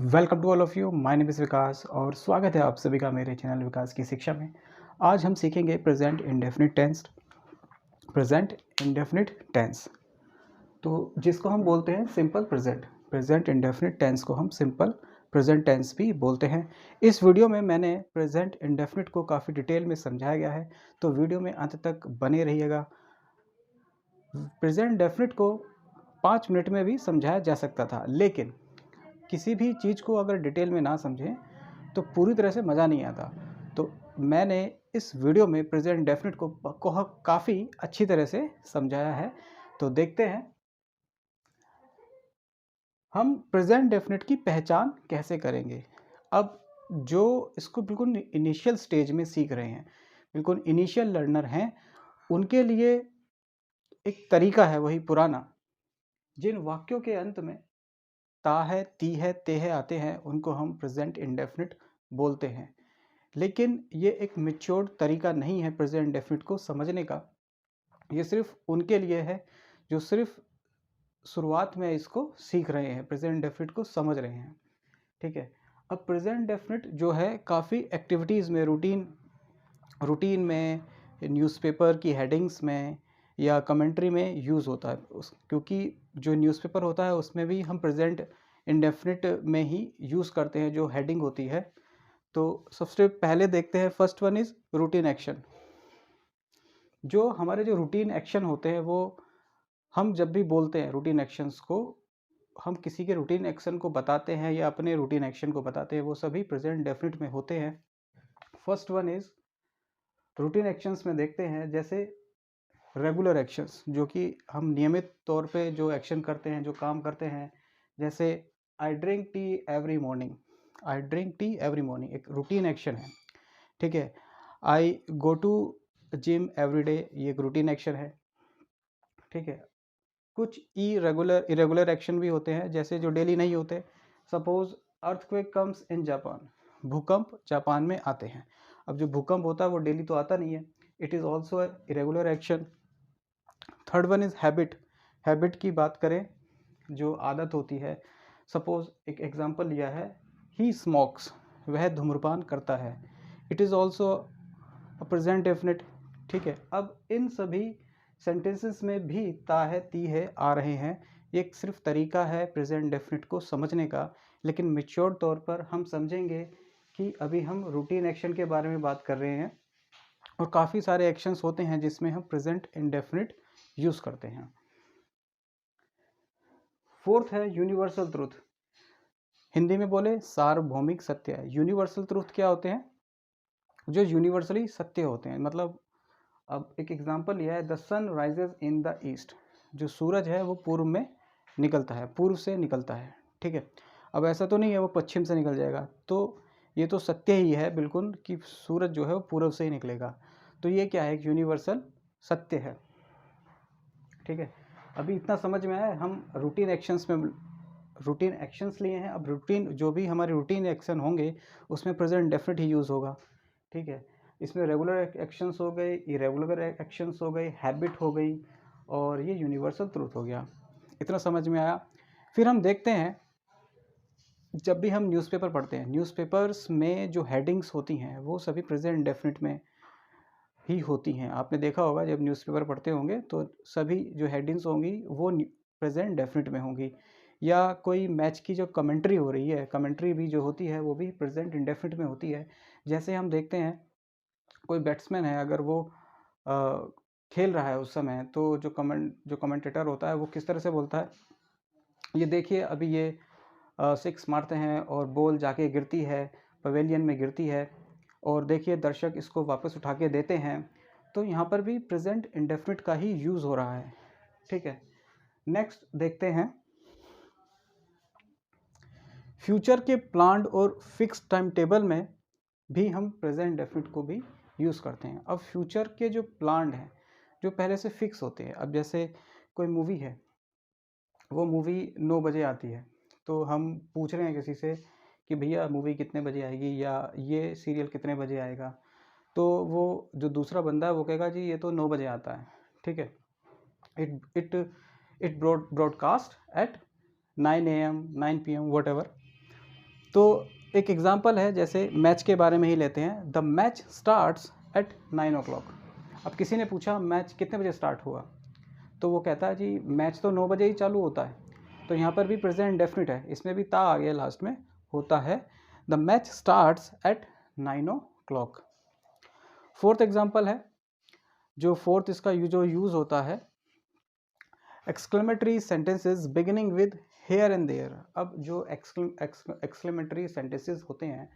Welcome to all of you, my name is Vikas और स्वागत है आप सभी का मेरे चैनल विकास की शिक्षा में। आज हम सीखेंगे प्रेज़ेंट इंडेफ़िनिट टेंस। तो जिसको हम बोलते हैं सिंपल प्रेज़ेंट इंडेफ़िनिट टेंस को हम सिंपल प्रेज़ेंट टेंस भी बोलते हैं। इस वीडियो में मैंने प्रेज़ेंट इंडेफ़िनिट को काफ़ी डिटेल में समझाया गया है, तो वीडियो में अंत तक बने रहिएगा। प्रेज़ेंट इंडेफ़िनिट को 5 मिनट में भी समझाया जा सकता था, लेकिन किसी भी चीज़ को अगर डिटेल में ना समझें तो पूरी तरह से मज़ा नहीं आता। तो मैंने इस वीडियो में प्रेज़ेंट डेफ़िनिट को काफ़ी अच्छी तरह से समझाया है। तो देखते हैं हम प्रेज़ेंट डेफ़िनिट की पहचान कैसे करेंगे। अब जो इसको बिल्कुल इनिशियल स्टेज में सीख रहे हैं, बिल्कुल इनिशियल लर्नर हैं, उनके लिए एक तरीका है वही पुराना। जिन वाक्यों के अंत में ता है, ती है, ते है आते हैं, उनको हम प्रेज़ेंट इंडेफ़िनिट बोलते हैं। लेकिन ये एक मैच्योर्ड तरीका नहीं है प्रेज़ेंट डेफ़िनिट को समझने का। ये सिर्फ़ उनके लिए है जो सिर्फ़ शुरुआत में इसको सीख रहे हैं, प्रेज़ेंट डेफ़िनिट को समझ रहे हैं। ठीक है? अब प्रेज़ेंट डेफ़िनिट जो है काफ़ी एक्टिविटीज़ में रूटीन में, न्यूज़पेपर की हेडिंग्स में या कमेंट्री में यूज़ होता है। क्योंकि जो न्यूज़पेपर होता है उसमें भी हम प्रेज़ेंट इंडेफ़िनिट में ही यूज़ करते हैं जो हेडिंग होती है। तो सबसे पहले देखते हैं, first one is routine action. जो हमारे जो रूटीन एक्शन होते हैं वो हम जब भी बोलते हैं रूटीन एक्शंस को, हम किसी के रूटीन एक्शन को बताते हैं या अपने रूटीन एक्शन को बताते हैं, वो सभी प्रेजेंट डेफिनिट में होते हैं। First one is routine actions में देखते हैं जैसे रेगुलर एक्शंस, जो कि हम नियमित तौर पे जो एक्शन करते हैं, जो काम करते हैं। जैसे I drink tea every morning. I drink tea every morning एक रूटीन एक्शन है। ठीक है। I go to gym every day, ये एक रूटीन एक्शन है। ठीक है। कुछ इरेगुलर एक्शन भी होते हैं जैसे जो डेली नहीं होते। Suppose earthquake comes in Japan, भूकंप जापान में आते हैं। अब जो भूकंप होता है वो डेली तो आता नहीं है, it is also irregular action. Third one is habit. Habit की बात करें, जो आदत होती है। सपोज एक एग्जांपल लिया है, ही स्मोक्स, वह धूम्रपान करता है। It is also present definite. ठीक है। अब इन सभी सेंटेंसेस में भी ता है, ती है आ रहे हैं। ये एक सिर्फ तरीका है प्रेजेंट डेफिनेट को समझने का, लेकिन मैच्योर तौर पर हम समझेंगे कि अभी हम रूटीन एक्शन के बारे में बात कर रहे हैं और काफ़ी सारे एक्शंस होते हैं जिसमें हम प्रेजेंट इंडेफिनिट यूज़ करते हैं। फोर्थ है यूनिवर्सल ट्रूथ। हिंदी में बोले सार्वभौमिक सत्य है। यूनिवर्सल ट्रूथ क्या होते हैं? जो यूनिवर्सली सत्य होते हैं। मतलब अब एक एग्जांपल लिया है, the sun rises in the east. जो सूरज है वो पूर्व में निकलता है, पूर्व से निकलता है। ठीक है। अब ऐसा तो नहीं है वो पश्चिम से निकल जाएगा, तो ये तो सत्य ही है बिल्कुल कि सूरज जो है वो पूर्व से ही निकलेगा। तो ये क्या है? एक यूनिवर्सल सत्य है। ठीक है। अभी इतना समझ में आया। हम रूटीन एक्शंस लिए हैं। अब रूटीन जो भी हमारे रूटीन एक्शन होंगे उसमें प्रेजेंट डेफिनेट ही यूज़ होगा। ठीक है। इसमें रेगुलर एक्शंस हो गए, इरेगुलर एक्शंस हो गए, हैबिट हो गई और ये यूनिवर्सल ट्रूथ हो गया। इतना समझ में आया। फिर हम देखते हैं, जब भी हम न्यूज़पेपर पढ़ते हैं, न्यूज़पेपर्स में जो हेडिंग्स होती हैं वो सभी प्रेजेंट डेफिनेट में ही होती हैं। आपने देखा होगा जब न्यूज़पेपर पढ़ते होंगे तो सभी जो हेडिंग्स होंगी वो प्रेजेंट डेफिनेट में होंगी। या कोई मैच की जो कमेंट्री हो रही है, कमेंट्री भी जो होती है वो भी प्रेजेंट इंडेफिनिट में होती है। जैसे हम देखते हैं कोई बैट्समैन है, अगर वो खेल रहा है उस समय, तो जो कमेंटेटर होता है वो किस तरह से बोलता है, ये देखिए अभी ये 6 मारते हैं और बॉल जाके गिरती है, पवेलियन में गिरती है और देखिए दर्शक इसको वापस उठा के देते हैं। तो यहाँ पर भी प्रेजेंट इंडेफिनिट का ही यूज़ हो रहा है। ठीक है। नेक्स्ट देखते हैं, फ्यूचर के प्लान्ड और फिक्स टाइम टेबल में भी हम प्रेजेंट डेफिनिट को भी यूज़ करते हैं। अब फ्यूचर के जो प्लान्ड हैं, जो पहले से फिक्स होते हैं। अब जैसे कोई मूवी है, वो मूवी 9 बजे आती है, तो हम पूछ रहे हैं किसी से कि भैया मूवी कितने बजे आएगी या ये सीरियल कितने बजे आएगा, तो वो जो दूसरा बंदा है वो कहेगा जी ये तो 9 बजे आता है। ठीक है। It it it broadcast at 9 AM 9 PM whatever. तो एक एग्जांपल है, जैसे मैच के बारे में ही लेते हैं। The match starts at 9 o'clock। अब किसी ने पूछा मैच कितने बजे स्टार्ट हुआ, तो वो कहता है जी मैच तो 9 बजे ही चालू होता है। तो यहाँ पर भी प्रेजेंट इंडेफिनिट है, इसमें भी ता आ गया लास्ट में, होता है the match starts at 9 o'clock। Fourth example है, जो फोर्थ इसका जो यूज़ होता है, exclamatory sentences beginning with here and there. अब जो एक्सक्लेमेटरी सेंटेंसेस होते हैं,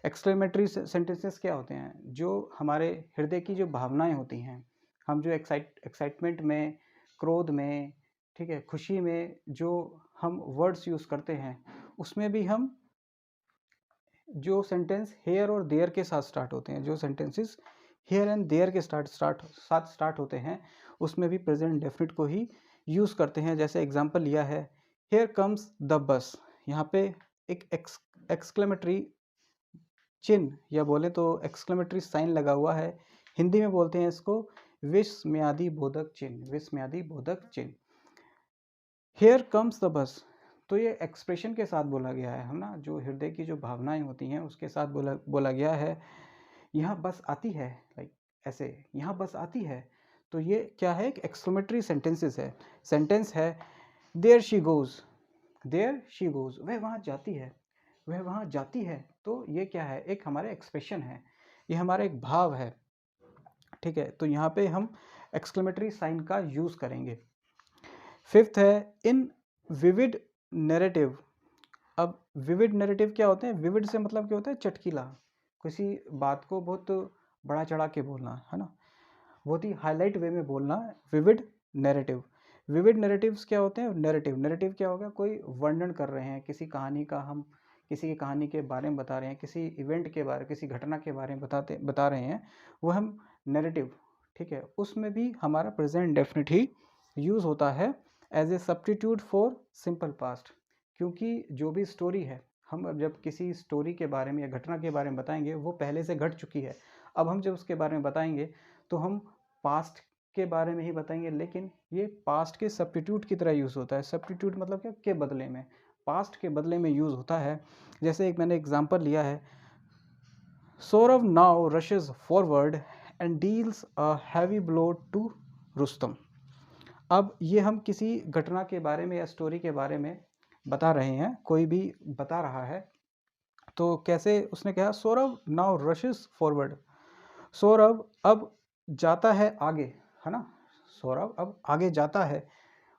एक्सक्लेमेटरी सेंटेंसेस क्या होते हैं, जो हमारे हृदय की जो भावनाएं होती हैं, हम जो एक्साइटमेंट में, क्रोध में, ठीक है, खुशी में जो हम वर्ड्स यूज़ करते हैं, उसमें भी हम जो सेंटेंस हेयर और देयर के साथ स्टार्ट होते हैं, जो सेंटेंसेस हेयर एंड देयर के साथ स्टार्ट होते हैं, उसमें भी प्रेजेंट डेफिनेट को ही यूज़ करते हैं। जैसे एग्जांपल लिया है, हेयर कम्स द बस। यहाँ पे एक एक्सक्लेमेटरी चिन्ह या बोले तो एक्सक्लेमेटरी साइन लगा हुआ है। हिंदी में बोलते हैं इसको विस्मयादि बोधक चिन्ह, विस्मयादि बोधक चिन्ह। हेयर कम्स द बस, तो ये एक्सप्रेशन के साथ बोला गया है ना, जो हृदय की जो भावनाएं होती हैं उसके साथ बोला गया है। यहाँ बस आती है, लाइक ऐसे, यहाँ बस आती है। तो ये क्या है, एक एक्सक्लेमेटरी सेंटेंस है। There she goes, there she goes, वह वहाँ जाती है, वह वहाँ जाती है। तो ये क्या है, एक हमारे एक्सप्रेशन है, ये हमारा एक भाव है, ठीक है। तो यहाँ पे हम एक्सक्लेमेटरी साइन का यूज़ करेंगे। फिफ्थ है, इन विविड नैरेटिव। अब विविड नैरेटिव क्या होते हैं, विविड से मतलब क्या होता है, चटकीला, किसी बात को बहुत बड़ा चढ़ा के बोलना, है ना, बहुत ही हाईलाइट वे में बोलना, विविड नैरेटिव। विविड नैरेटिव्स क्या होते हैं, नैरेटिव क्या होगा, कोई वर्णन कर रहे हैं किसी कहानी का, हम किसी की कहानी के बारे में बता रहे हैं, किसी इवेंट के बारे, किसी घटना के बारे में बता रहे हैं, वो हम नैरेटिव, ठीक है। उसमें भी हमारा प्रेजेंट डेफिनेट ही यूज़ होता है as a substitute for simple past. क्योंकि जो भी स्टोरी है, हम अब जब किसी स्टोरी के बारे में या घटना के बारे में बताएंगे, वो पहले से घट चुकी है। अब हम जब उसके बारे में बताएंगे तो हम पास्ट के बारे में ही बताएंगे, लेकिन ये पास्ट के सब्स्टिट्यूट की तरह यूज़ होता है। सब्स्टिट्यूट मतलब क्या, के बदले में, पास्ट के बदले में यूज़ होता है। जैसे एक मैंने एग्जांपल लिया है, Sourav now rushes forward and deals a heavy blow to Rustam. अब ये हम किसी घटना के बारे में या स्टोरी के बारे में बता रहे हैं, कोई भी बता रहा है, तो कैसे उसने कहा, Sourav now rushes forward, Saurabh अब जाता है आगे, है ना, सौरभ अब आगे जाता है।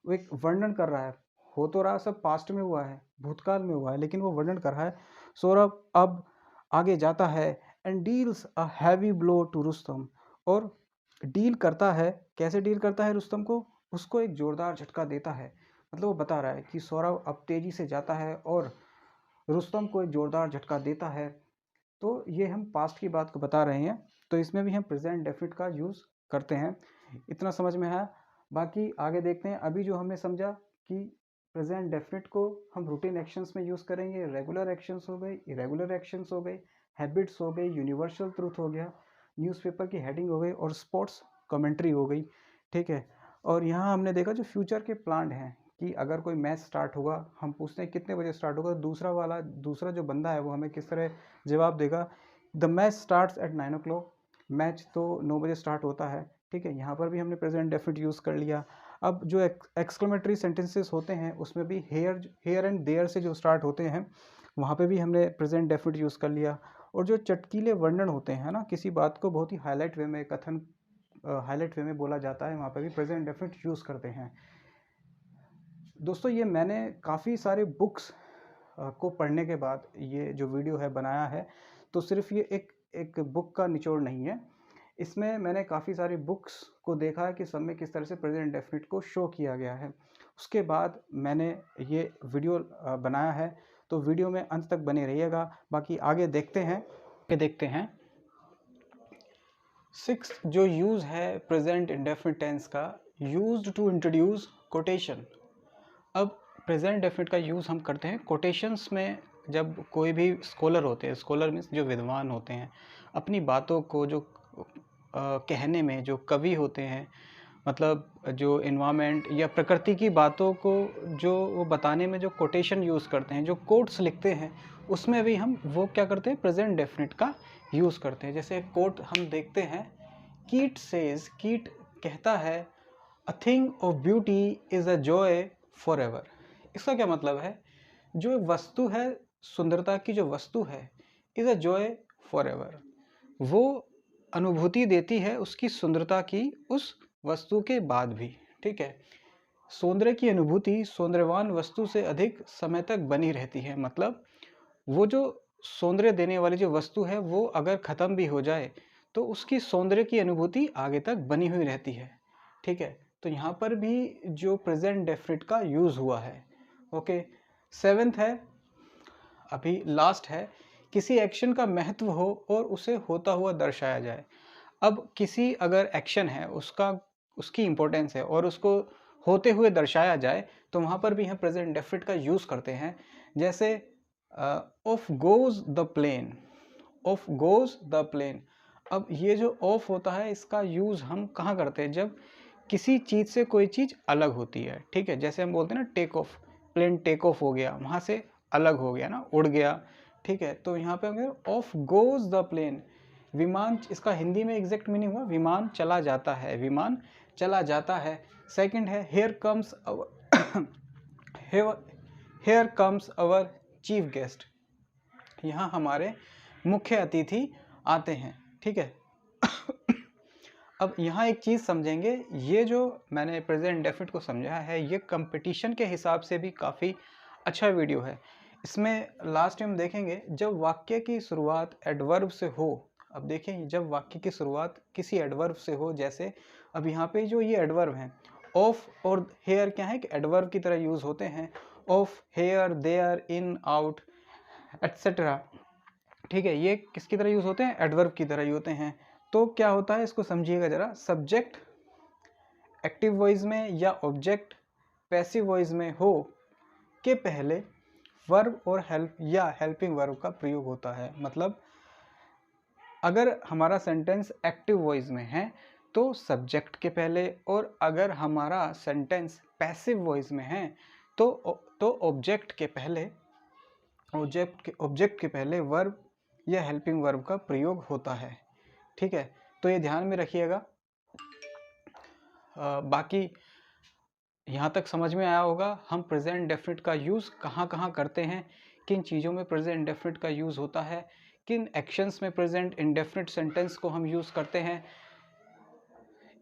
वो एक वर्णन कर रहा है, हो तो रहा सब पास्ट में हुआ है, भूतकाल में हुआ है, लेकिन वो वर्णन कर रहा है, सौरभ अब आगे जाता है and deals a heavy blow to Rustam, और डील करता है, कैसे डील करता है रुस्तम को, उसको एक जोरदार झटका देता है। मतलब वो बता रहा है कि सौरभ अब तेजी से जाता है और रुस्तम को एक जोरदार झटका देता है। तो ये हम पास्ट की बात को बता रहे हैं, तो इसमें भी हम प्रेजेंट डेफिनिट का यूज़ करते हैं। इतना समझ में आया, बाकी आगे देखते हैं। अभी जो हमने समझा कि प्रेजेंट डेफिनिट को हम रूटीन एक्शंस में यूज़ करेंगे, रेगुलर एक्शंस हो गए, इरेगुलर एक्शंस हो गए, हैबिट्स हो गई, यूनिवर्सल ट्रूथ हो गया, न्यूज़पेपर की हेडिंग हो गई, और स्पोर्ट्स कमेंट्री हो गई, ठीक है। और यहाँ हमने देखा जो फ्यूचर के प्लान हैं, कि अगर कोई मैच स्टार्ट होगा, हम पूछते हैं कितने बजे स्टार्ट होगा, दूसरा जो बंदा है वो हमें किस तरह जवाब देगा, the match starts at 9 o'clock, match तो 9 बजे स्टार्ट होता है, ठीक है। यहाँ पर भी हमने प्रेजेंट डेफिनिट यूज़ कर लिया। अब जो एक्सक्लेमेटरी सेंटेंसेस होते हैं, उसमें भी हेयर एंड देयर से जो स्टार्ट होते हैं, वहाँ पे भी हमने प्रेजेंट डेफिनिट यूज़ कर लिया। और जो चटकीले वर्णन होते हैं ना, किसी बात को बहुत ही हाईलाइट वे में, हाईलाइट वे में बोला जाता है, वहाँ पर भी प्रेजेंट डेफिनिट यूज़ करते हैं। दोस्तों, ये मैंने काफ़ी सारे बुक्स को पढ़ने के बाद ये जो वीडियो है बनाया है, तो सिर्फ ये एक बुक का निचोड़ नहीं है। इसमें मैंने काफ़ी सारी बुक्स को देखा है कि सब में किस तरह से प्रेजेंट डेफिनिट को शो किया गया है, उसके बाद मैंने ये वीडियो बनाया है। तो वीडियो में अंत तक बने रहिएगा। बाकी आगे देखते हैं। सिक्स्थ जो यूज़ है प्रेजेंट इंडेफिनिट टेंस का, यूज्ड टू इंट्रोड्यूस कोटेशन। अब प्रेजेंट डेफिनिट का यूज़ हम करते हैं कोटेशंस में। जब कोई भी स्कॉलर होते हैं, स्कॉलर मीन्स जो विद्वान होते हैं, अपनी बातों को जो कहने में, जो कवि होते हैं, मतलब जो इन्वायरमेंट या प्रकृति की बातों को जो वो बताने में जो कोटेशन यूज़ करते हैं, जो कोट्स लिखते हैं, उसमें भी हम वो क्या करते हैं, प्रेजेंट डेफिनेट का यूज़ करते हैं। जैसे एक कोट हम देखते हैं, कीट सेज, कीट कहता है, a thing of beauty is a joy for ever. इसका क्या मतलब है, जो वस्तु है, सुंदरता की जो वस्तु है, is a joy for ever, वो अनुभूति देती है उसकी सुंदरता की उस वस्तु के बाद भी। ठीक है, सौंदर्य की अनुभूति सौंदर्यवान वस्तु से अधिक समय तक बनी रहती है। मतलब वो जो सौंदर्य देने वाली जो वस्तु है, वो अगर ख़त्म भी हो जाए तो उसकी सौंदर्य की अनुभूति आगे तक बनी हुई रहती है। ठीक है, तो यहाँ पर भी जो प्रेजेंट डेफिनिट का यूज़ हुआ है। ओके, 7th है, अभी लास्ट है, किसी एक्शन का महत्व हो और उसे होता हुआ दर्शाया जाए। अब किसी अगर एक्शन है, उसकी इम्पोर्टेंस है और उसको होते हुए दर्शाया जाए, तो वहाँ पर भी हम प्रेजेंट डेफिनिट का यूज़ करते हैं। जैसे off goes the plane, off goes the plane. अब ये जो ऑफ होता है, इसका यूज़ हम कहाँ करते हैं, जब किसी चीज़ से कोई चीज़ अलग होती है। ठीक है, जैसे हम बोलते हैं ना take off, plane take off हो गया, वहाँ से अलग हो गया ना, उड़ गया। ठीक है, तो यहाँ पे हम ऑफ गोज़ द प्लेन, विमान, इसका हिंदी में एग्जैक्ट मीनिंग हुआ विमान चला जाता है, विमान चला जाता है। सेकंड है, here comes here comes our chief guest, यहाँ हमारे मुख्य अतिथि आते हैं। ठीक है, अब यहाँ एक चीज़ समझेंगे, ये जो मैंने प्रेजेंट डेफिनिट को समझा है, ये कंपटीशन के हिसाब से भी काफ़ी अच्छा वीडियो है। इसमें लास्ट में हम देखेंगे, जब वाक्य की शुरुआत एडवर्ब से हो। अब देखें, जब वाक्य की शुरुआत किसी एडवर्ब से हो, जैसे अब यहाँ पे जो ये एडवर्ब हैं, ऑफ और हेयर क्या है कि एडवर्ब की तरह यूज़ होते हैं। Off, here, there, in, out, etcetera. ठीक है, ये किसकी तरह यूज़ होते हैं, एडवर्ब की तरह ही होते हैं। तो क्या होता है, इसको समझिएगा ज़रा। सब्जेक्ट एक्टिव वॉइस में या ऑब्जेक्ट पैसिव वॉइस में हो के पहले वर्ब और हेल्प या हेल्पिंग वर्ब का प्रयोग होता है। मतलब अगर हमारा सेंटेंस एक्टिव वॉइस में है तो सब्जेक्ट के पहले, और अगर हमारा सेंटेंस पैसिव वॉइस में है तो ऑब्जेक्ट के पहले, ऑब्जेक्ट के पहले वर्ब या हेल्पिंग वर्ब का प्रयोग होता है। ठीक है, तो ये ध्यान में रखिएगा। बाकी यहाँ तक समझ में आया होगा हम प्रेजेंट डेफिनिट का यूज़ कहाँ कहाँ करते हैं, किन चीज़ों में प्रेजेंट डेफिनिट का यूज़ होता है, किन एक्शंस में प्रेजेंट इंडेफिनिट सेंटेंस को हम यूज़ करते हैं।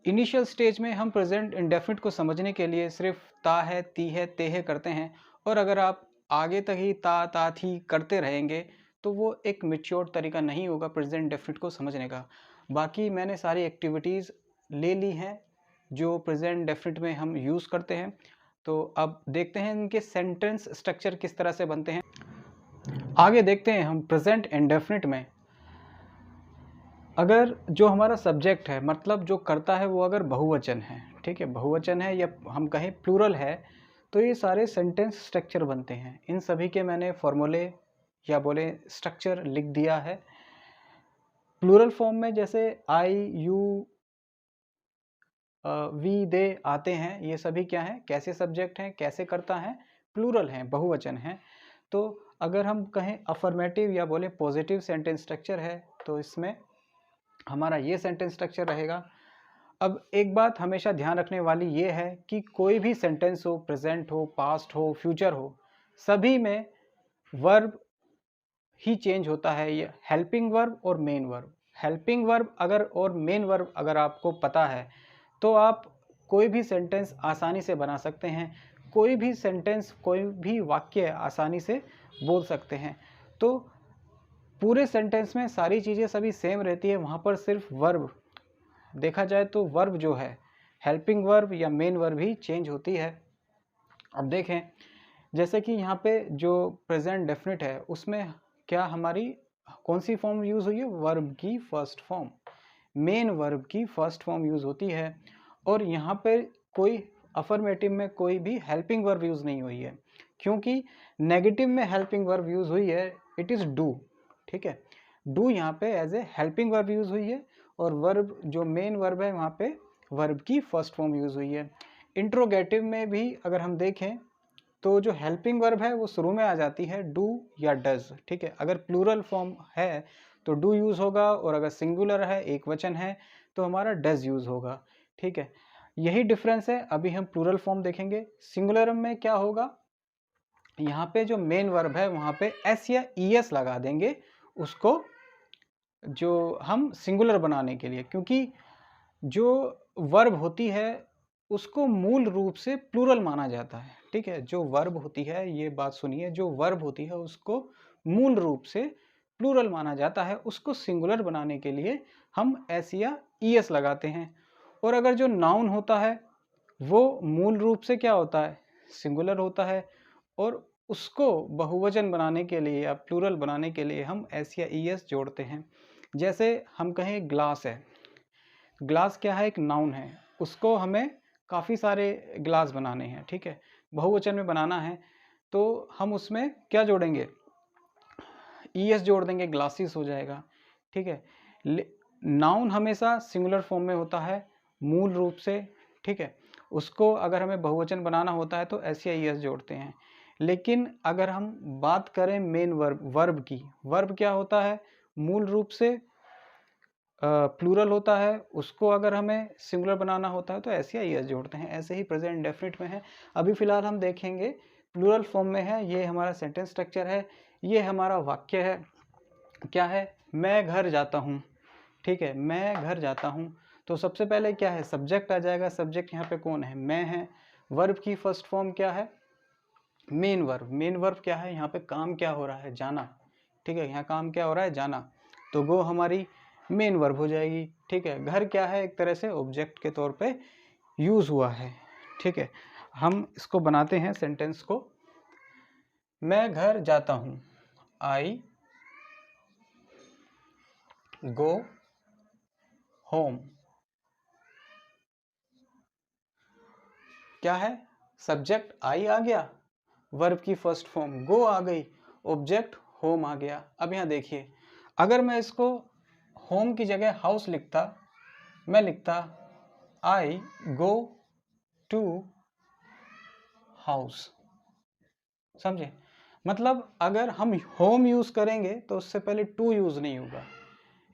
इनिशियल स्टेज में हम प्रेजेंट इंडेफिनिट को समझने के लिए सिर्फ ता है, ती है, ते है करते हैं, और अगर आप आगे तक ही ता, ता, थी करते रहेंगे तो वो एक मैच्योर तरीका नहीं होगा प्रेजेंट डेफिनिट को समझने का। बाकी मैंने सारी एक्टिविटीज़ ले ली हैं जो प्रेजेंट डेफिनिट में हम यूज़ करते हैं। तो अब देखते हैं इनके सेंटेंस स्ट्रक्चर किस तरह से बनते हैं। आगे देखते हैं हम प्रेजेंट इंडेफिनिट में, अगर जो हमारा सब्जेक्ट है, मतलब जो करता है, वो अगर बहुवचन है, ठीक है, बहुवचन है या हम कहें प्लूरल है, तो ये सारे सेंटेंस स्ट्रक्चर बनते हैं। इन सभी के मैंने फॉर्मूले या बोले स्ट्रक्चर लिख दिया है। प्लूरल फॉर्म में जैसे आई, यू, वी, दे आते हैं, ये सभी क्या हैं, कैसे सब्जेक्ट हैं, कैसे करता है, प्लूरल हैं, बहुवचन हैं। तो अगर हम कहें अफर्मेटिव या बोले पॉजिटिव सेंटेंस स्ट्रक्चर है, तो इसमें हमारा ये सेंटेंस स्ट्रक्चर रहेगा। अब एक बात हमेशा ध्यान रखने वाली ये है कि कोई भी सेंटेंस हो, प्रेजेंट हो, पास्ट हो, फ्यूचर हो, सभी में वर्ब ही चेंज होता है, ये हेल्पिंग वर्ब और मेन वर्ब। हेल्पिंग वर्ब अगर और मेन वर्ब अगर आपको पता है तो आप कोई भी सेंटेंस आसानी से बना सकते हैं, कोई भी सेंटेंस, कोई भी वाक्य आसानी से बोल सकते हैं। तो पूरे सेंटेंस में सारी चीज़ें सभी सेम रहती है, वहाँ पर सिर्फ वर्ब देखा जाए तो वर्ब जो है, हेल्पिंग वर्ब या मेन वर्ब ही चेंज होती है। अब देखें, जैसे कि यहाँ पे जो प्रेजेंट डेफिनिट है उसमें क्या हमारी कौन सी फॉर्म यूज़ हुई है, वर्ब की फर्स्ट फॉर्म, मेन वर्ब की फर्स्ट फॉर्म यूज़ होती है। और यहाँ पे कोई अफर्मेटिव में कोई भी हेल्पिंग वर्ब यूज़ नहीं हुई है, क्योंकि नेगेटिव में हेल्पिंग वर्ब यूज़ हुई है, इट इज़ डू। ठीक है, डू यहाँ पे as a helping verb use हुई है, और वर्ब जो मेन वर्ब है वहाँ पे वर्ब की फर्स्ट फॉर्म यूज़ हुई है। इंट्रोगेटिव में भी अगर हम देखें तो जो हेल्पिंग वर्ब है वो शुरू में आ जाती है डू या डज, ठीक है। अगर प्लूरल फॉर्म है तो डू यूज़ होगा, और अगर सिंगुलर है, एक वचन है, तो हमारा डज यूज़ होगा, ठीक है। यही डिफरेंस है। अभी हम प्लूरल फॉर्म देखेंगे। सिंगुलर में क्या होगा, यहाँ पे जो मेन वर्ब है वहाँ पे एस या ई एस लगा देंगे उसको, जो हम सिंगुलर बनाने के लिए, क्योंकि जो वर्ब होती है उसको मूल रूप से प्लूरल माना जाता है, ठीक है। जो वर्ब होती है, ये बात सुनिए, जो वर्ब होती है उसको मूल रूप से प्लूरल माना जाता है, उसको सिंगुलर बनाने के लिए हम एस या ई एस लगाते हैं। और अगर जो नाउन होता है वो मूल रूप से क्या होता है, सिंगुलर होता है, और उसको बहुवचन बनाने के लिए या प्लूरल बनाने के लिए हम एस या ई एस जोड़ते हैं। जैसे हम कहें ग्लास है, ग्लास क्या है, एक नाउन है, उसको हमें काफ़ी सारे ग्लास बनाने हैं, ठीक है, बहुवचन में बनाना है, तो हम उसमें क्या जोड़ेंगे, ई एस जोड़ देंगे, ग्लासेस हो जाएगा, ठीक है। नाउन हमेशा सिंगुलर फॉर्म में होता है मूल रूप से, ठीक है। उसको अगर हमें बहुवचन बनाना होता है तो एस या ई एस जोड़ते हैं। लेकिन अगर हम बात करें मेन वर्ब की, वर्ब क्या होता है, मूल रूप से प्लूरल होता है, उसको अगर हमें सिंगुलर बनाना होता है तो एस या ई एस जोड़ते हैं। ऐसे ही प्रेजेंट इंडेफिनिट में है। अभी फ़िलहाल हम देखेंगे प्लूरल फॉर्म में है। ये हमारा सेंटेंस स्ट्रक्चर है, ये हमारा वाक्य है। क्या है, मैं घर जाता हूँ, ठीक है, मैं घर जाता हूँ। तो सबसे पहले क्या है, सब्जेक्ट आ जाएगा। सब्जेक्ट यहाँ पे कौन है, मैं है। वर्ब की फर्स्ट फॉर्म क्या है, मेन वर्ब। मेन वर्ब क्या है, यहाँ पे काम क्या हो रहा है, जाना, ठीक है, यहाँ काम क्या हो रहा है, जाना, तो गो हमारी मेन वर्ब हो जाएगी, ठीक है। घर क्या है, एक तरह से ऑब्जेक्ट के तौर पे यूज़ हुआ है, ठीक है। हम इसको बनाते हैं सेंटेंस को। मैं घर जाता हूँ, आई गो होम। क्या है, सब्जेक्ट आई आ गया, वर्ब की फर्स्ट फॉर्म गो आ गई, ऑब्जेक्ट होम आ गया। अब यहाँ देखिए, अगर मैं इसको होम की जगह हाउस लिखता, मैं लिखता आई गो टू हाउस, समझे। मतलब अगर हम होम यूज़ करेंगे तो उससे पहले टू यूज़ नहीं होगा,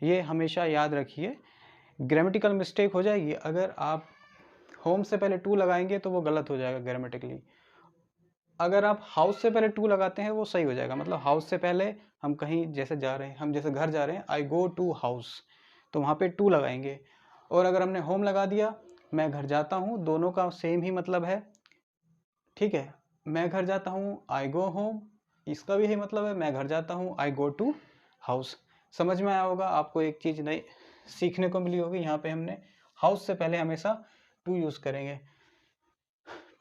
ये हमेशा याद रखिए। ग्रामेटिकल मिस्टेक हो जाएगी अगर आप होम से पहले टू लगाएंगे, तो वो गलत हो जाएगा ग्रामेटिकली। अगर आप हाउस से पहले टू लगाते हैं वो सही हो जाएगा। मतलब हाउस से पहले हम कहीं जैसे जा रहे हैं, हम जैसे घर जा रहे हैं, आई गो टू हाउस, तो वहाँ पे टू लगाएंगे। और अगर हमने होम लगा दिया, मैं घर जाता हूँ, दोनों का सेम ही मतलब है, ठीक है। मैं घर जाता हूँ, आई गो होम, इसका भी यही मतलब है, मैं घर जाता हूँ, आई गो टू हाउस। समझ में आया होगा आपको, एक चीज़ नई सीखने को मिली होगी। यहाँ पे हमने हाउस से पहले हमेशा टू यूज़ करेंगे,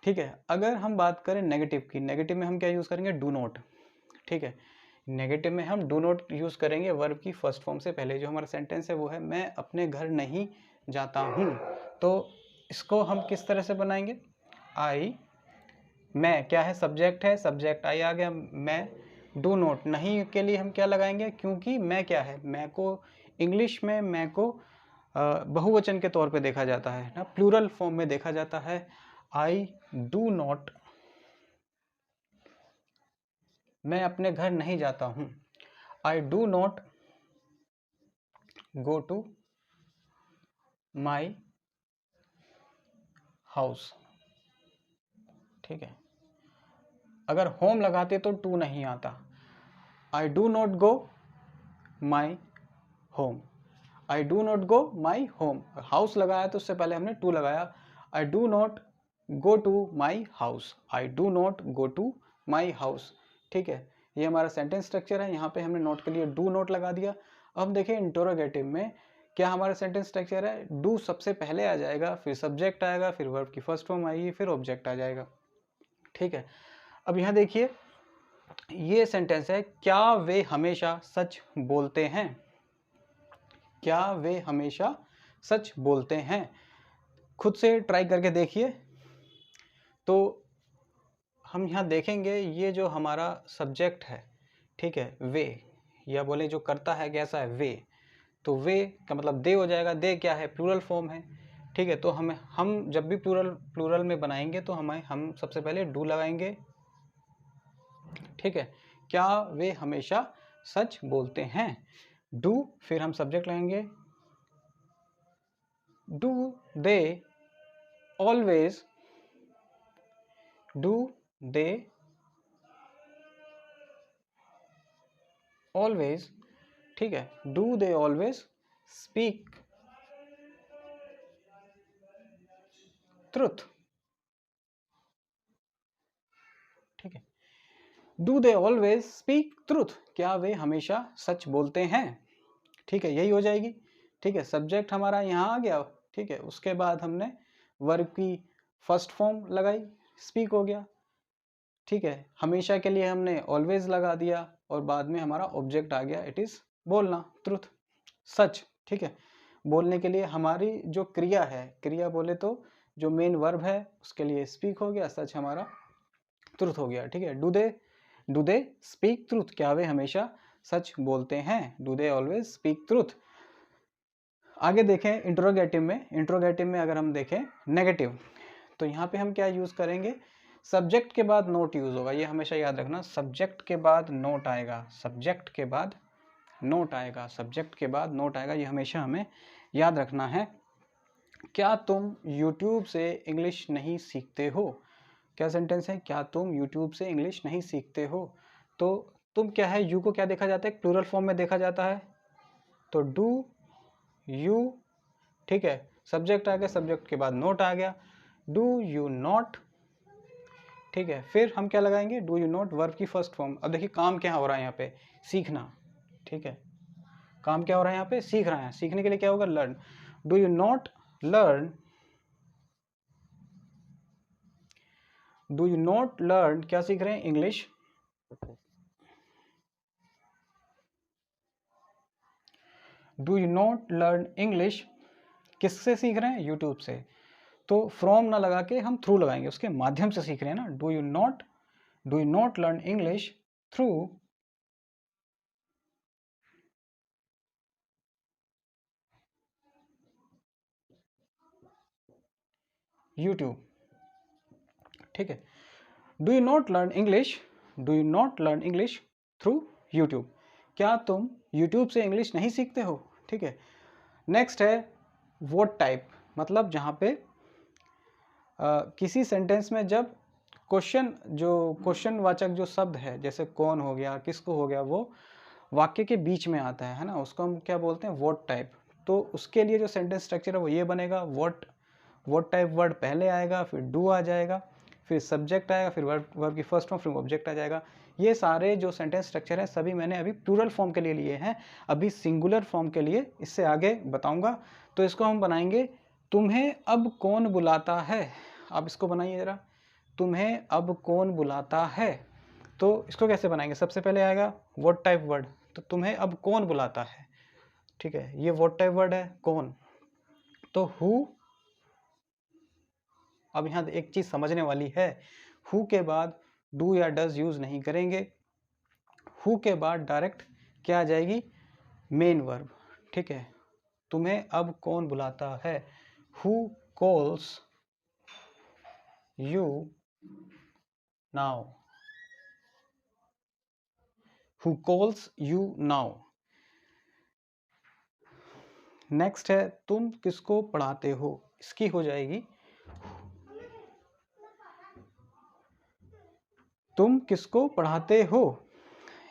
ठीक है। अगर हम बात करें नेगेटिव की, नेगेटिव में हम क्या यूज़ करेंगे, डू नॉट, ठीक है। नेगेटिव में हम डू नॉट यूज़ करेंगे वर्ब की फर्स्ट फॉर्म से पहले। जो हमारा सेंटेंस है वो है मैं अपने घर नहीं जाता हूँ, तो इसको हम किस तरह से बनाएंगे, आई, मैं क्या है, सब्जेक्ट है, सब्जेक्ट आई आ गया, मैं, डू नॉट, नहीं के लिए हम क्या लगाएंगे, क्योंकि मैं क्या है, मैं को इंग्लिश में मैं को बहुवचन के तौर पे देखा जाता है ना, प्लूरल फॉर्म में देखा जाता है। आई डू नॉट, मैं अपने घर नहीं जाता हूँ, I do not go to my house, ठीक है। अगर होम लगाते तो टू नहीं आता, I do not go my home, I do not go my home. House लगाया तो उससे पहले हमने टू लगाया, I do not go to my house, I do not go to my house, ठीक है। ये हमारा सेंटेंस स्ट्रक्चर है। यहाँ पे हमने नोट के लिए डू नॉट लगा दिया। अब देखिए इंटरोगेटिव में क्या हमारा सेंटेंस स्ट्रक्चर है, डू सबसे पहले आ जाएगा, फिर सब्जेक्ट आएगा, फिर वर्ब की फर्स्ट फॉर्म आएगी, फिर ऑब्जेक्ट आ जाएगा, ठीक है। अब यहाँ देखिए ये सेंटेंस है, क्या वे हमेशा सच बोलते हैं, क्या वे हमेशा सच बोलते हैं। खुद से ट्राई करके देखिए। तो हम यहाँ देखेंगे ये जो हमारा सब्जेक्ट है, ठीक है, वे, या बोले जो करता है कैसा है, वे, तो वे का मतलब दे हो जाएगा। दे क्या है, प्लूरल फॉर्म है, ठीक है। तो हम जब भी प्लूरल में बनाएंगे तो हम सबसे पहले डू लगाएंगे, ठीक है, क्या वे हमेशा सच बोलते हैं? डू, फिर हम सब्जेक्ट लेंगे, do they always, do they always, ठीक है, do they always speak truth, ठीक है, do they always speak truth, क्या वे हमेशा सच बोलते हैं? ठीक है, यही हो जाएगी। ठीक है, सब्जेक्ट हमारा यहाँ आ गया। ठीक है, उसके बाद हमने वर्ब की फर्स्ट फॉर्म लगाई, स्पीक हो गया। ठीक है, हमेशा के लिए हमने ऑलवेज लगा दिया और बाद में हमारा ऑब्जेक्ट आ गया, इट इज बोलना, ट्रुथ, सच। ठीक है, बोलने के लिए हमारी जो क्रिया है, क्रिया बोले तो जो मेन वर्ब है उसके लिए स्पीक हो गया, सच हमारा ट्रुथ हो गया। ठीक है, डू दे स्पीक ट्रुथ, क्या वे हमेशा सच बोलते हैं? Do they always speak truth. आगे देखें इंट्रोगेटिव में अगर हम देखें नेगेटिव, तो यहाँ पे हम क्या यूज़ करेंगे? सब्जेक्ट के बाद नोट यूज़ होगा, ये हमेशा याद रखना। सब्जेक्ट के बाद नोट आएगा, सब्जेक्ट के बाद नोट आएगा, सब्जेक्ट के बाद नोट आएगा, ये हमेशा हमें याद रखना है। क्या तुम YouTube से इंग्लिश नहीं सीखते हो? क्या सेंटेंस है? क्या तुम YouTube से इंग्लिश नहीं सीखते हो? तो तुम क्या है, यू को क्या देखा जाता है? प्लूरल फॉर्म में देखा जाता है, तो डू यू, ठीक है, सब्जेक्ट आ गया, सब्जेक्ट के बाद नोट आ गया, डू यू नॉट। ठीक है, फिर हम क्या लगाएंगे? डू यू नॉट, वर्ब की फर्स्ट फॉर्म। अब देखिए काम क्या हो रहा है यहाँ पे? सीखना। ठीक है, काम क्या हो रहा है यहाँ पे? सीख रहे हैं, सीखने के लिए क्या होगा? Learn. Do you not learn, do you not learn, क्या सीख रहे हैं? English. Do you not learn English, किससे सीख रहे हैं? यूट्यूब से। तो फ्रॉम ना लगा के हम थ्रू लगाएंगे, उसके माध्यम से सीख रहे हैं ना। Do you not learn English through YouTube. ठीक है, do you not learn English, do you not learn English through YouTube, क्या तुम यूट्यूब से इंग्लिश नहीं सीखते हो? ठीक है, नेक्स्ट है व्हाट टाइप, मतलब जहाँ पे किसी सेंटेंस में जब क्वेश्चन वाचक जो शब्द है, जैसे कौन हो गया, किसको हो गया, वो वाक्य के बीच में आता है ना, उसको हम क्या बोलते हैं? What type. तो उसके लिए जो सेंटेंस स्ट्रक्चर है वो ये बनेगा, व्हाट टाइप वर्ड पहले आएगा, फिर डू आ जाएगा, फिर सब्जेक्ट आएगा, फिर वर्ब की फर्स्ट फॉर्म, फिर ऑब्जेक्ट आ जाएगा। ये सारे जो सेंटेंस स्ट्रक्चर हैं सभी मैंने अभी प्लूरल फॉर्म के लिए लिए हैं, अभी सिंगुलर फॉर्म के लिए इससे आगे बताऊंगा। तो इसको हम बनाएंगे, तुम्हें अब कौन बुलाता है। आप इसको बनाइए ज़रा, तुम्हें अब कौन बुलाता है। तो इसको कैसे बनाएंगे? सबसे पहले आएगा व्हाट टाइप वर्ड, तो तुम्हें अब कौन बुलाता है। ठीक है, ये व्हाट टाइप वर्ड है, कौन। तो हु, अब यहाँ एक चीज समझने वाली है, हु के बाद डू या डज यूज नहीं करेंगे, हु के बाद डायरेक्ट क्या आ जाएगी? Main verb. ठीक है, तुम्हें अब कौन बुलाता है, who calls you now, who calls you now. Next है तुम किसको पढ़ाते हो, इसकी हो जाएगी तुम किसको पढ़ाते हो।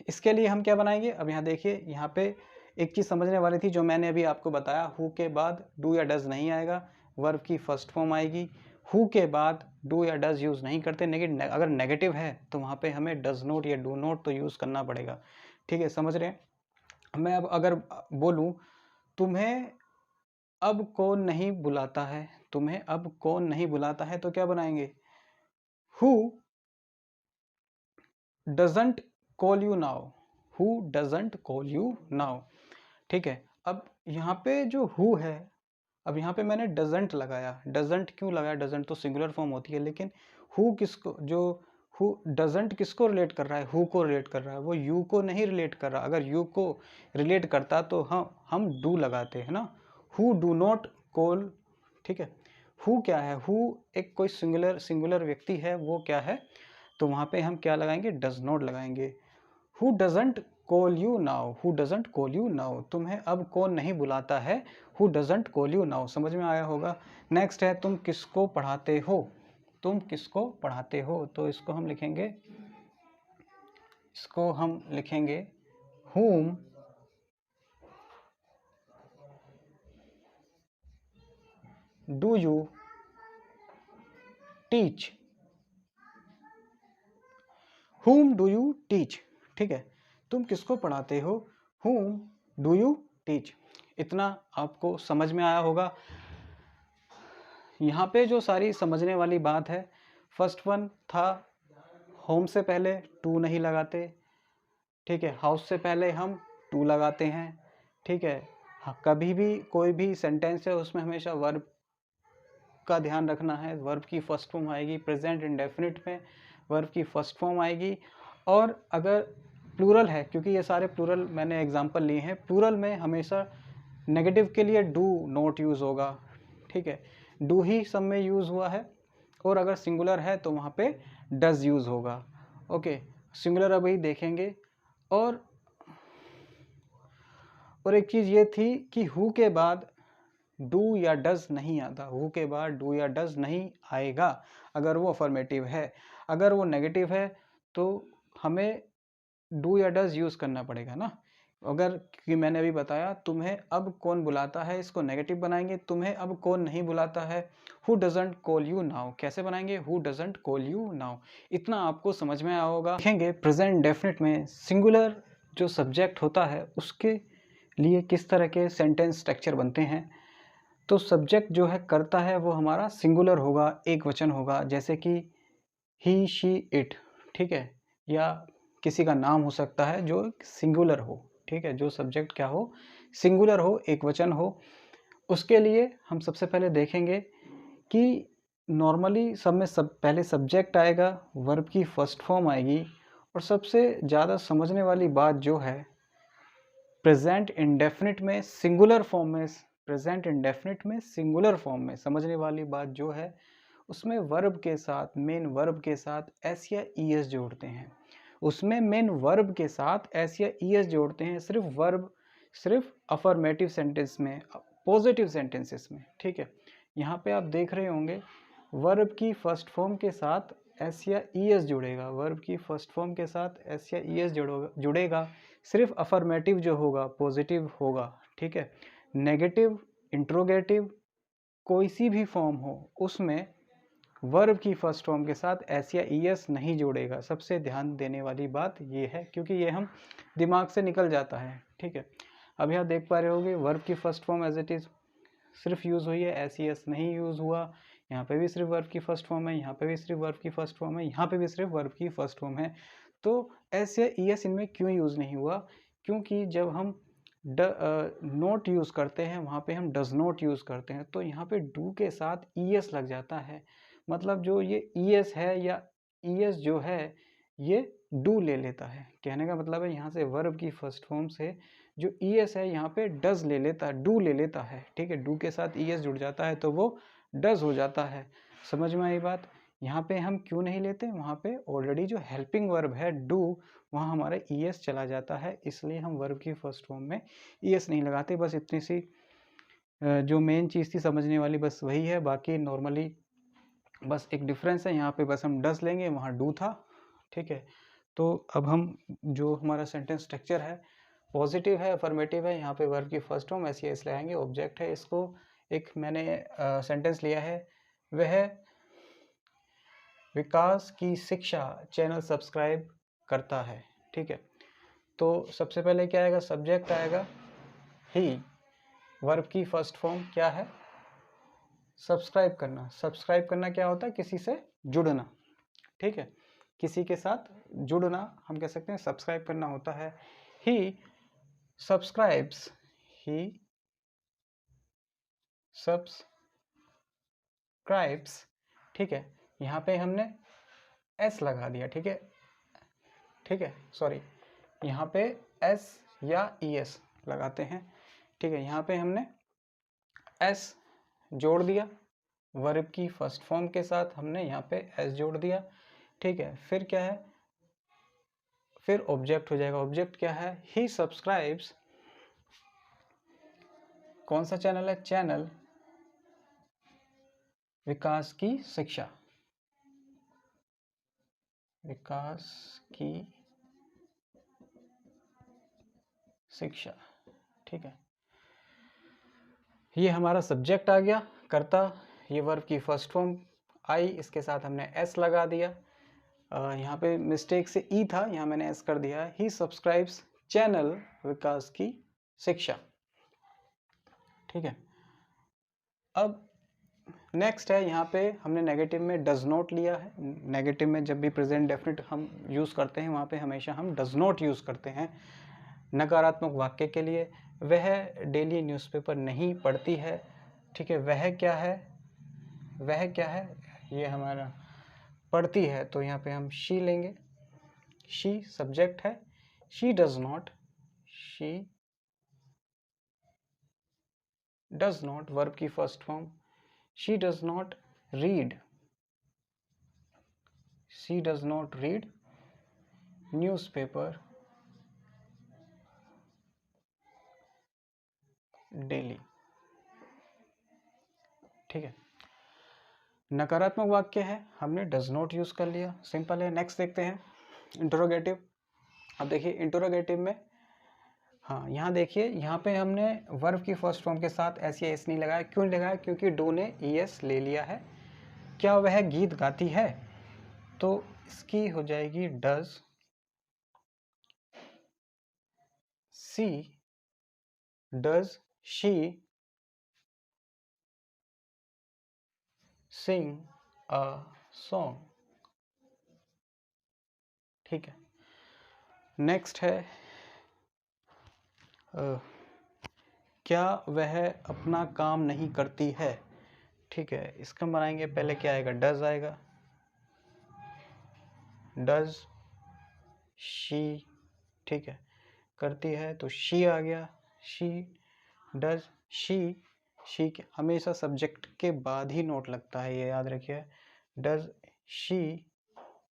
इसके लिए हम क्या बनाएंगे? अब यहाँ देखिए, यहाँ पे एक चीज़ समझने वाली थी जो मैंने अभी आपको बताया, हु के बाद डू या डज नहीं आएगा, वर्ब की फर्स्ट फॉर्म आएगी। हु के बाद डू या डज यूज़ नहीं करते, लेकिन अगर नेगेटिव है तो वहाँ पे हमें डज नोट या डू नोट तो यूज़ करना पड़ेगा। ठीक है, समझ रहे हैं? मैं अब अगर बोलूँ तुम्हें अब कौन नहीं बुलाता है, तुम्हें अब कौन नहीं बुलाता है, तो क्या बनाएंगे? Who doesn't call you now, who doesn't call you now. ठीक है, अब यहाँ पे जो हु है, अब यहाँ पे मैंने डजंट लगाया, डजंट क्यों लगाया? डजंट तो सिंगुलर फॉर्म होती है, लेकिन हु किसको, जो हु डजंट किसको रिलेट कर रहा है? हु को रिलेट कर रहा है, वो यू को नहीं रिलेट कर रहा। अगर यू को रिलेट करता तो हम डू लगाते हैं ना, हु डू नॉट कॉल। ठीक है, हु क्या है? हु एक कोई सिंगुलर व्यक्ति है, वो क्या है? तो वहाँ पे हम क्या लगाएंगे, डज नॉट लगाएंगे। Who doesn't call you now, who doesn't call you now, तुम्हें अब कौन नहीं बुलाता है, who doesn't call you now, समझ में आया होगा। नेक्स्ट है तुम किसको पढ़ाते हो, तुम किसको पढ़ाते हो, तो इसको हम लिखेंगे whom do you teach, whom do you teach, ठीक है, तुम किसको पढ़ाते हो, whom do you teach, इतना आपको समझ में आया होगा। यहाँ पे जो सारी समझने वाली बात है, फर्स्ट वन था होम से पहले टू नहीं लगाते, ठीक है, हाउस से पहले हम टू लगाते हैं, ठीक है, कभी भी कोई भी सेंटेंस है उसमें हमेशा वर्ब का ध्यान रखना है, वर्ब की फर्स्ट फॉर्म आएगी, प्रेजेंट इंडेफिनिट में वर्ब की फर्स्ट फॉर्म आएगी। और अगर प्लूरल है, क्योंकि ये सारे प्लूरल मैंने एग्जांपल लिए हैं, प्लूरल में हमेशा नेगेटिव के लिए डू नॉट यूज़ होगा, ठीक है, डू ही सब में यूज़ हुआ है, और अगर सिंगुलर है तो वहाँ पे डज यूज़ होगा। ओके, सिंगुलर अभी देखेंगे। और एक चीज़ ये थी कि हु के बाद डू या डज नहीं आता, हु के बाद डू या डज नहीं आएगा अगर वो अफर्मेटिव है। अगर वो नेगेटिव है तो हमें डू या डज यूज़ करना पड़ेगा ना। अगर कि मैंने अभी बताया तुम्हें अब कौन बुलाता है, इसको नेगेटिव बनाएंगे, तुम्हें अब कौन नहीं बुलाता है, who doesn't call you now, कैसे बनाएंगे, who doesn't call you now, इतना आपको समझ में आया होगा। देखेंगे प्रेजेंट डेफिनेट में सिंगुलर जो सब्जेक्ट होता है उसके लिए किस तरह के सेंटेंस स्ट्रक्चर बनते हैं। तो सब्जेक्ट जो है करता है वो हमारा सिंगुलर होगा, एक वचन होगा, जैसे कि ही शी इट, ठीक है, या किसी का नाम हो सकता है जो सिंगुलर हो, ठीक है, जो सब्जेक्ट क्या हो, सिंगुलर हो, एक वचन हो। उसके लिए हम सबसे पहले देखेंगे कि नॉर्मली सब में पहले सब्जेक्ट आएगा, वर्ब की फर्स्ट फॉर्म आएगी, और सबसे ज़्यादा समझने वाली बात जो है प्रेजेंट इंडेफिनिट में सिंगुलर फॉर्म में, प्रेजेंट इंडेफिनिट में सिंगुलर फॉर्म में समझने वाली बात जो है उसमें वर्ब के साथ, मेन वर्ब के साथ एस या ई एस जोड़ते हैं, उसमें मेन वर्ब के साथ एस या ई एस जोड़ते हैं, सिर्फ वर्ब, सिर्फ अफर्मेटिव सेंटेंस में, पॉजिटिव सेंटेंसेस में, ठीक है। यहाँ पे आप देख रहे होंगे वर्ब की फर्स्ट फॉर्म के साथ एस या ई एस जुड़ेगा, वर्ब की फर्स्ट फॉर्म के साथ एस या ई एस जुड़ेगा, सिर्फ अफर्मेटिव जो होगा पॉजिटिव होगा, ठीक है। नेगेटिव, इंट्रोगेटिव, कोई सी भी फॉर्म हो उसमें वर्ब की फर्स्ट फॉर्म के साथ एस या ई एस नहीं जोड़ेगा। सबसे ध्यान देने वाली बात ये है, क्योंकि ये हम दिमाग से निकल जाता है, ठीक है। अब यहाँ देख पा रहे होगे वर्ब की first form as it is सिर्फ यूज़ हुई है, एस ई एस नहीं यूज़ हुआ, यहाँ पे भी सिर्फ वर्ब की फर्स्ट फॉर्म है, यहाँ पे भी सिर्फ वर्ब की फर्स्ट फॉर्म है, यहाँ पे भी सिर्फ वर्ब की फर्स्ट फॉर्म है। तो एस या ई एस इनमें क्यों यूज़ नहीं हुआ, क्योंकि जब हम नोट यूज़ करते हैं वहाँ पे हम डज नॉट यूज़ करते हैं, तो यहाँ पे डू के साथ ई एस लग जाता है, मतलब जो ये ई एस है या ई एस जो है ये डू ले लेता है। कहने का मतलब है यहाँ से वर्ब की फर्स्ट फॉर्म से जो ई एस है यहाँ पे डज ले लेता है, डू ले लेता है, ठीक है, डू के साथ ई एस जुड़ जाता है तो वो डज हो जाता है। समझ में आई बात। यहाँ पे हम क्यों नहीं लेते, वहाँ पे ऑलरेडी जो हेल्पिंग वर्ब है डू, वहाँ हमारा ई एस चला जाता है, इसलिए हम वर्ब की फर्स्ट फॉर्म में ई एस नहीं लगाते। बस इतनी सी जो मेन चीज़ थी समझने वाली बस वही है, बाकी नॉर्मली बस एक डिफरेंस है, यहाँ पे बस हम डज लेंगे, वहाँ डू था, ठीक है। तो अब हम जो हमारा सेंटेंस स्ट्रक्चर है पॉजिटिव है, अफर्मेटिव है, यहाँ पे वर्ब की फर्स्ट फॉर्म एस एस लगाएंगे, ऑब्जेक्ट है, इसको एक मैंने सेंटेंस लिया है, वह विकास की शिक्षा चैनल सब्सक्राइब करता है, ठीक है। तो सबसे पहले क्या आएगा, सब्जेक्ट आएगा ही, वर्ब की फर्स्ट फॉर्म क्या है, सब्सक्राइब करना। सब्सक्राइब करना क्या होता है, किसी से जुड़ना, ठीक है, किसी के साथ जुड़ना हम कह सकते हैं सब्सक्राइब करना होता है। ही सब्सक्राइब्स, ही सब्सक्राइब्स, ठीक है, यहाँ पे हमने एस लगा दिया, ठीक है, ठीक है, सॉरी, यहाँ पे एस या ई एस लगाते हैं, ठीक है, यहाँ पे हमने एस जोड़ दिया, वर्ब की फर्स्ट फॉर्म के साथ हमने यहाँ पे एस जोड़ दिया, ठीक है, फिर क्या है, फिर ऑब्जेक्ट हो जाएगा। ऑब्जेक्ट क्या है, ही सब्सक्राइब्स, कौन सा चैनल है, चैनल विकास की शिक्षा, विकास की शिक्षा। ठीक है, ये हमारा सब्जेक्ट आ गया, कर्ता, ये वर्ब की फर्स्ट फॉर्म आई, इसके साथ हमने एस लगा दिया। यहाँ पे मिस्टेक से ई था, यहाँ मैंने एस कर दिया है। ही सब्सक्राइब्स चैनल विकास की शिक्षा। ठीक है, अब नेक्स्ट है, यहाँ पे हमने नेगेटिव में डज नॉट लिया है। नेगेटिव में जब भी प्रेजेंट डेफिनेट हम यूज़ करते हैं, वहाँ पे हमेशा हम डज नॉट यूज़ करते हैं। नकारात्मक वाक्य के लिए, वह डेली न्यूज़पेपर नहीं पढ़ती है। ठीक है, वह क्या है, वह क्या है, ये हमारा पढ़ती है, तो यहाँ पे हम शी लेंगे। शी सब्जेक्ट है, she does not, she does not verb की first form, she does not read, she does not read newspaper daily. ठीक है, नकारात्मक वाक्य है, हमने डज नॉट यूज कर लिया, सिंपल है। नेक्स्ट देखते हैं इंटरोगेटिव। अब देखिए इंटरोगेटिव में, हाँ यहाँ देखिए, यहाँ पे हमने वर्ब की फर्स्ट फॉर्म के साथ एस या एस नहीं लगाया। क्यों नहीं लगाया, क्योंकि डू ने एस ले लिया है। क्या वह गीत गाती है, तो इसकी हो जाएगी does she, does she Singh a song. ठीक है, नेक्स्ट है क्या वह अपना काम नहीं करती है। ठीक है, इसका बनाएंगे, पहले क्या आएगा, डज आएगा, डज शी। ठीक है, करती है तो शी आ गया, शी डज शी, शी हमेशा सब्जेक्ट के बाद ही नोट लगता है, ये याद रखिए। Does she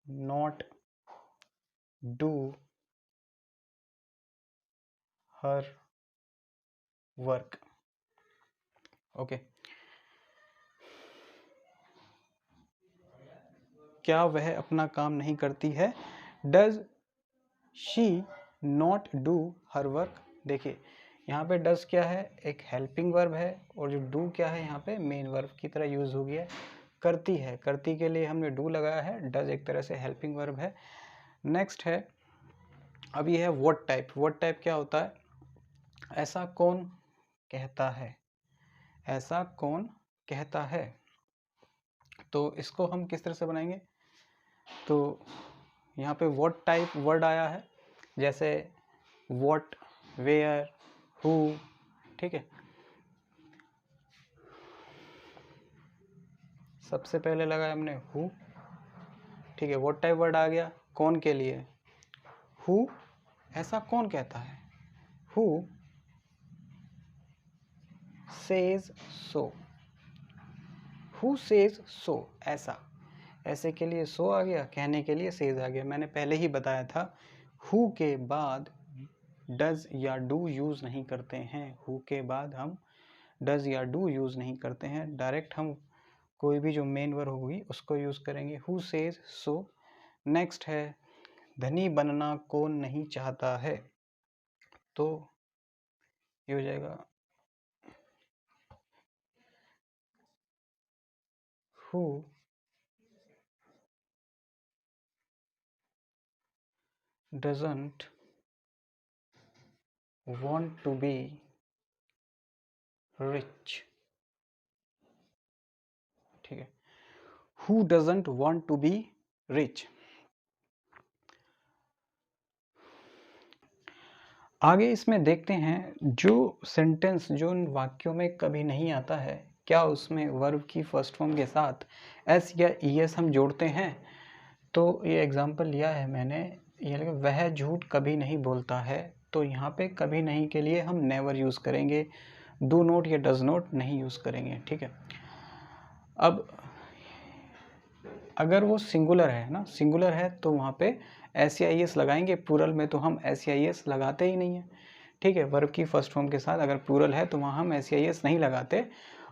not do her work. Okay, क्या वह अपना काम नहीं करती है, does she not do her work. देखिए यहाँ पे डज क्या है, एक हेल्पिंग वर्ब है, और जो डू क्या है, यहाँ पे मेन वर्ब की तरह यूज हो गया है। करती है, करती के लिए हमने डू लगाया है, डज एक तरह से हेल्पिंग वर्ब है। नेक्स्ट है, अब ये है व्हाट टाइप। व्हाट टाइप क्या होता है, ऐसा कौन कहता है, ऐसा कौन कहता है। तो इसको हम किस तरह से बनाएंगे, तो यहाँ पे व्हाट टाइप वर्ड आया है, जैसे व्हाट, वेयर, हु। ठीक है, सबसे पहले लगाया हमने हु। ठीक है, व्हाट टाइप वर्ड आ गया, कौन के लिए, हु, ऐसा कौन कहता है, who says so, who says so, ऐसा, ऐसे के लिए सो आ गया, कहने के लिए सेज आ गया। मैंने पहले ही बताया था, हु के बाद डज या डू यूज़ नहीं करते हैं, हु के बाद हम डज या डू यूज़ नहीं करते हैं, डायरेक्ट हम कोई भी जो मेन वर्ब होगी उसको यूज़ करेंगे, हु सेज सो। नेक्स्ट है, धनी बनना कौन नहीं चाहता है, तो ये हो जाएगा who doesn't want to be rich। ठीक है, who doesn't want to be rich। आगे इसमें देखते हैं, जो सेंटेंस जो उन वाक्यों में कभी नहीं आता है, क्या उसमें वर्ब की फर्स्ट फॉर्म के साथ एस या ईएस हम जोड़ते हैं। तो ये एग्जांपल लिया है मैंने, ये लगा, वह झूठ कभी नहीं बोलता है, तो यहाँ पे कभी नहीं के लिए हम नेवर यूज़ करेंगे, डू नॉट या डज नॉट नहीं यूज़ करेंगे। ठीक है, अब अगर वो सिंगुलर है ना, सिंगुलर है तो वहाँ पे SEIS लगाएंगे, प्लूरल में तो हम SEIS लगाते ही नहीं है। ठीक है, वर्ब की फर्स्ट फॉर्म के साथ अगर प्लूरल है तो वहाँ हम SEIS नहीं लगाते,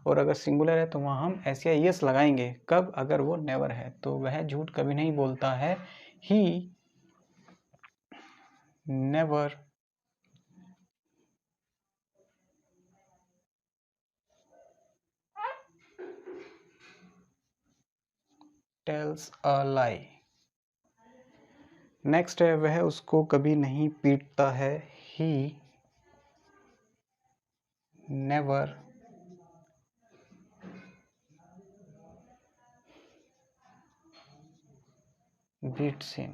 और अगर सिंगुलर है तो वहाँ हम SEIS लगाएंगे। कब? अगर वो नेवर है। तो वह झूठ कभी नहीं बोलता है। He never tells a lie. Next है, वह उसको कभी नहीं पीटता है। He never beats him.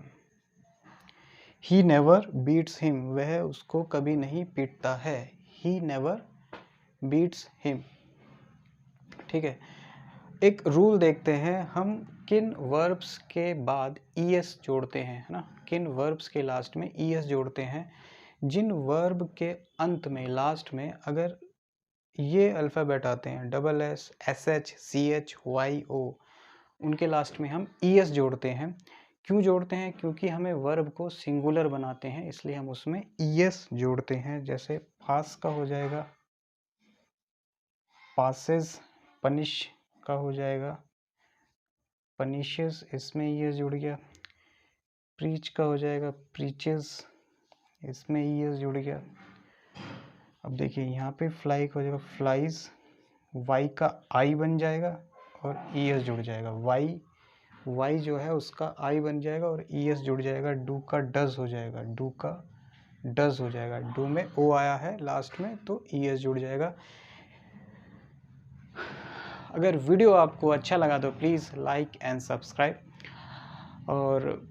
He never beats him, वह उसको कभी नहीं पीटता है। He never beats him. ठीक है, एक रूल देखते हैं हम, किन वर्ब्स के बाद ES जोड़ते हैं, है ना, किन वर्ब्स के लास्ट में ES जोड़ते हैं। जिन वर्ब के अंत में, लास्ट में अगर ये अल्फ़ाबेट आते हैं, SS, SH, CH, YO, उनके लास्ट में हम ES जोड़ते हैं। क्यों जोड़ते हैं? क्योंकि हमें वर्ब को सिंगुलर बनाते हैं, इसलिए हम उसमें ES जोड़ते हैं। जैसे पास का हो जाएगा पासेस, पनिश का हो जाएगा पनिशेस, इसमें ES जुड़ गया। प्रीच का हो जाएगा प्रीचेस, इसमें ES जुड़ गया। अब देखिए यहाँ पे फ्लाई का हो जाएगा फ्लाइज, Y का I बन जाएगा और ES जुड़ जाएगा। Y जो है उसका I बन जाएगा और ES जुड़ जाएगा। डू का डज हो जाएगा, डू का डज हो जाएगा। डू में O आया है लास्ट में तो ES जुड़ जाएगा। अगर वीडियो आपको अच्छा लगा तो प्लीज़ लाइक एंड सब्सक्राइब, और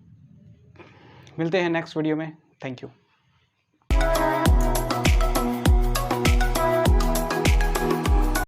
मिलते हैं नेक्स्ट वीडियो में। Thank you.